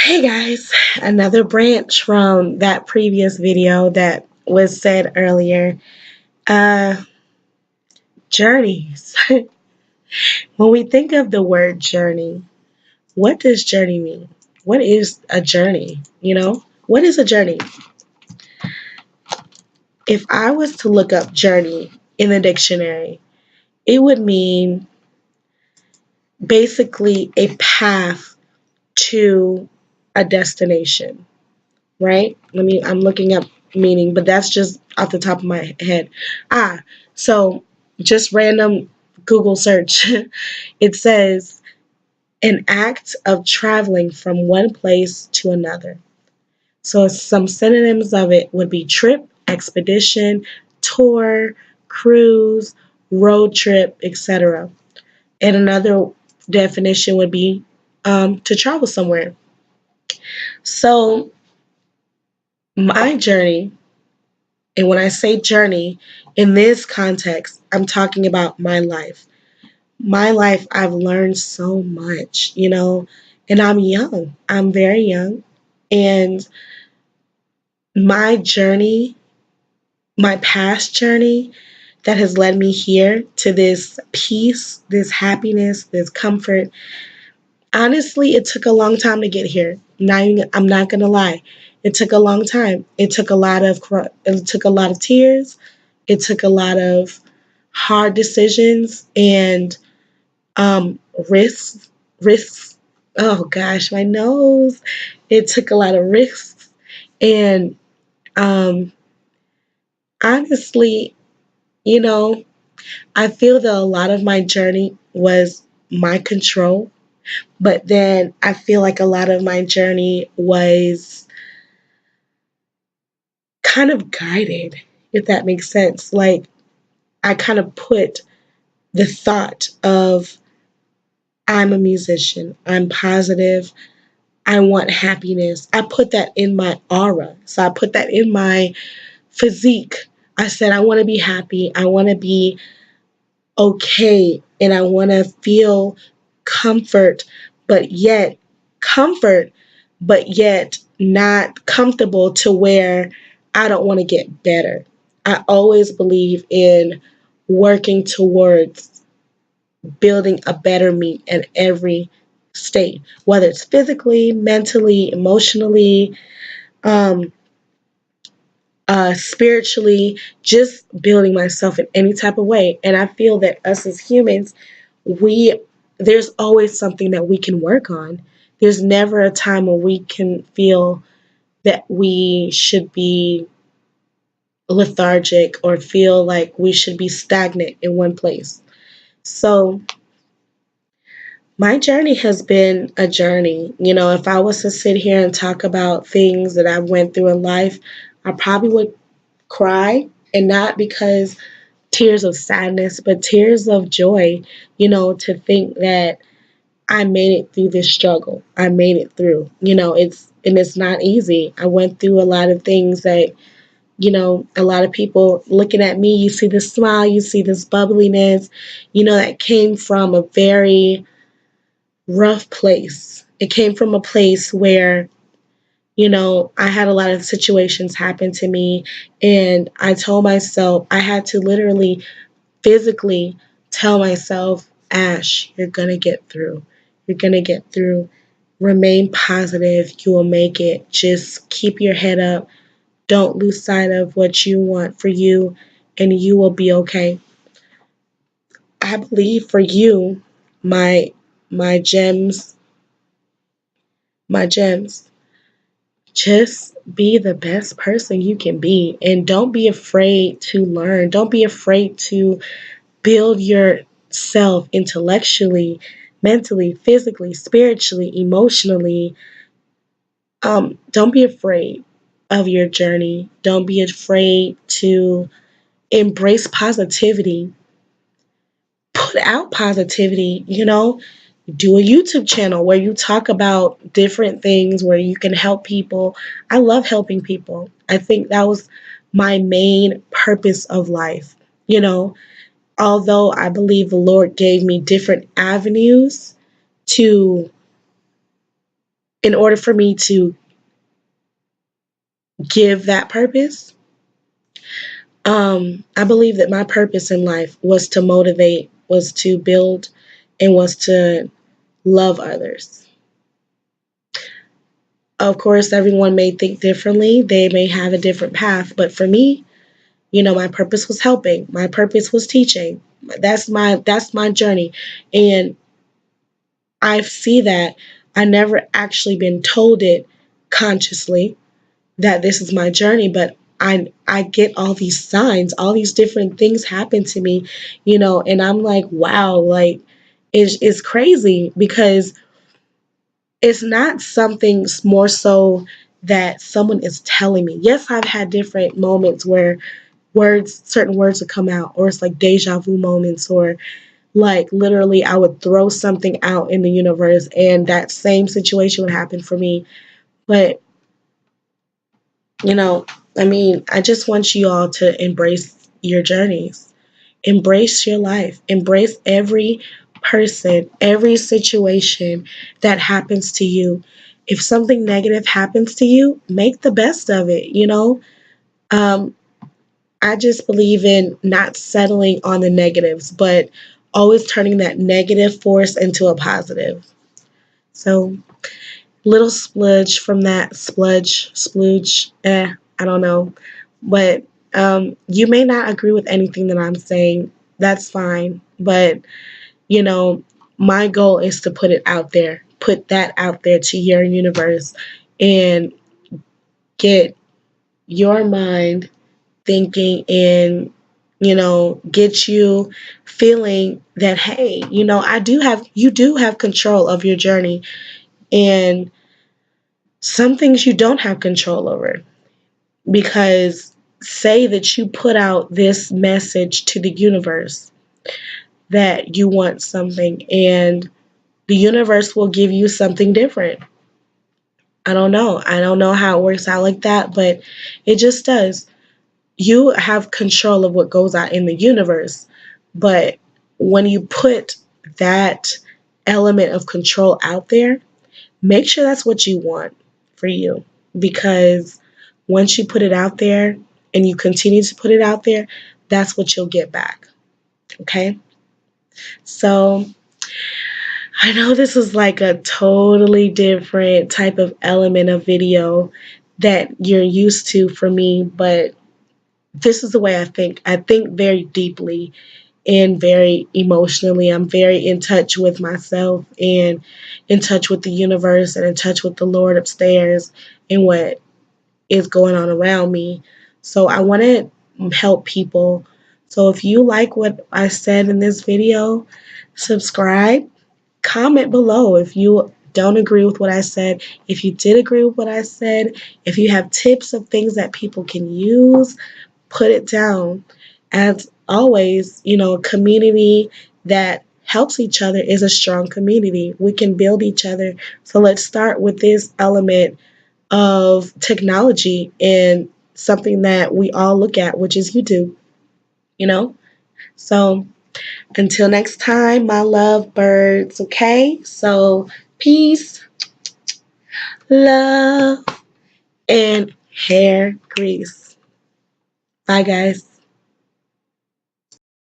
Hey guys, another branch from that previous video that was said earlier. Uh, Journeys. When we think of the word journey, what does journey mean? What is a journey? What is a journey? If I was to look up journey in the dictionary, it would mean basically a path to a destination, right? I'm looking up meaning, but that's just off the top of my head. So just random Google search. It says an act of traveling from one place to another. So some synonyms of it would be trip, expedition, tour, cruise, road trip, etc. And another definition would be to travel somewhere. So my journey, and when I say journey, in this context, I'm talking about my life. My life, I've learned so much, and I'm young. I'm very young. And my journey, my past journey that has led me here to this peace, this happiness, this comfort, honestly, it took a long time to get here. I'm not gonna lie. It took a long time. It took a lot of tears. It took a lot of hard decisions and risks. Risks. Oh gosh, my nose. It took a lot of risks, and um, honestly, you know, I feel that a lot of my journey was my control, but then I feel like a lot of my journey was kind of guided, if that makes sense. Like I kind of put the thought of I'm a musician, I'm positive, I want happiness. I put that in my aura. So I put that in my physique. I said, I want to be happy. I want to be okay. And I want to feel comfort, but yet comfort, but yet not comfortable to where I don't want to get better. I always believe in working towards building a better me in every state, whether it's physically, mentally, emotionally, um, spiritually, just building myself in any type of way. And I feel that us as humans, we there's always something that we can work on. There's never a time when we can feel that we should be lethargic or feel like we should be stagnant in one place. So my journey has been a journey. If I was to sit here and talk about things that I went through in life, I probably would cry, and not because tears of sadness, but tears of joy, to think that I made it through this struggle. I made it through. It's not easy. I went through a lot of things that, a lot of people looking at me, you see this smile, you see this bubbliness, that came from a very rough place. It came from a place where, I had a lot of situations happen to me, and I told myself, I had to literally physically tell myself, Ash, you're going to get through. You're going to get through. Remain positive. You will make it. Just keep your head up. Don't lose sight of what you want for you, and you will be okay. I believe for you, my my gems, my gems, just be the best person you can be, and don't be afraid to learn. Don't be afraid to build yourself intellectually, mentally, physically, spiritually, emotionally. Don't be afraid of your journey. Don't be afraid to embrace positivity. Put out positivity, do a YouTube channel where you talk about different things where you can help people. I love helping people. I think that was my main purpose of life. You know, Although I believe the Lord gave me different avenues to in order for me to give that purpose, I believe that my purpose in life was to motivate, was to build, and was to love others. Of course, everyone may think differently. They may have a different path, but for me, my purpose was helping. My purpose was teaching. That's my journey. And I see that I never actually been told it consciously that this is my journey, but I get all these signs, all these different things happen to me, and I'm like, wow, like it's crazy because it's not something more so that someone is telling me. Yes, I've had different moments where certain words would come out, or it's like deja vu moments, or like literally I would throw something out in the universe and that same situation would happen for me. But, you know, I just want you all to embrace your journeys, embrace your life, embrace every person, every situation that happens to you. If something negative happens to you, make the best of it. Um, I just believe in not settling on the negatives, but always turning that negative force into a positive. So, little spludge from that splooge, I don't know. But you may not agree with anything that I'm saying. That's fine. But, you know, my goal is to put it out there, put that out there to your universe and get your mind thinking and get you feeling that, hey, you do have control of your journey, and some things you don't have control over, because say that you put out this message to the universe that you want something, and the universe will give you something different. I don't know how it works out like that, but it just does. You have control of what goes out in the universe. But when you put that element of control out there, make sure that's what you want for you. Because once you put it out there and you continue to put it out there, that's what you'll get back. Okay? So I know this is like a totally different type of element of video that you're used to for me, but this is the way I think. I think very deeply and very emotionally. I'm very in touch with myself and in touch with the universe and in touch with the Lord upstairs and what is going on around me. So I want to help people. So if you like what I said in this video, subscribe, comment below if you don't agree with what I said. If you did agree with what I said, if you have tips of things that people can use, put it down. As always, a community that helps each other is a strong community. We can build each other. So let's start with this element of technology and something that we all look at, which is YouTube, you know? So until next time, my love birds, okay? So peace, love, and hair grease. Bye, guys.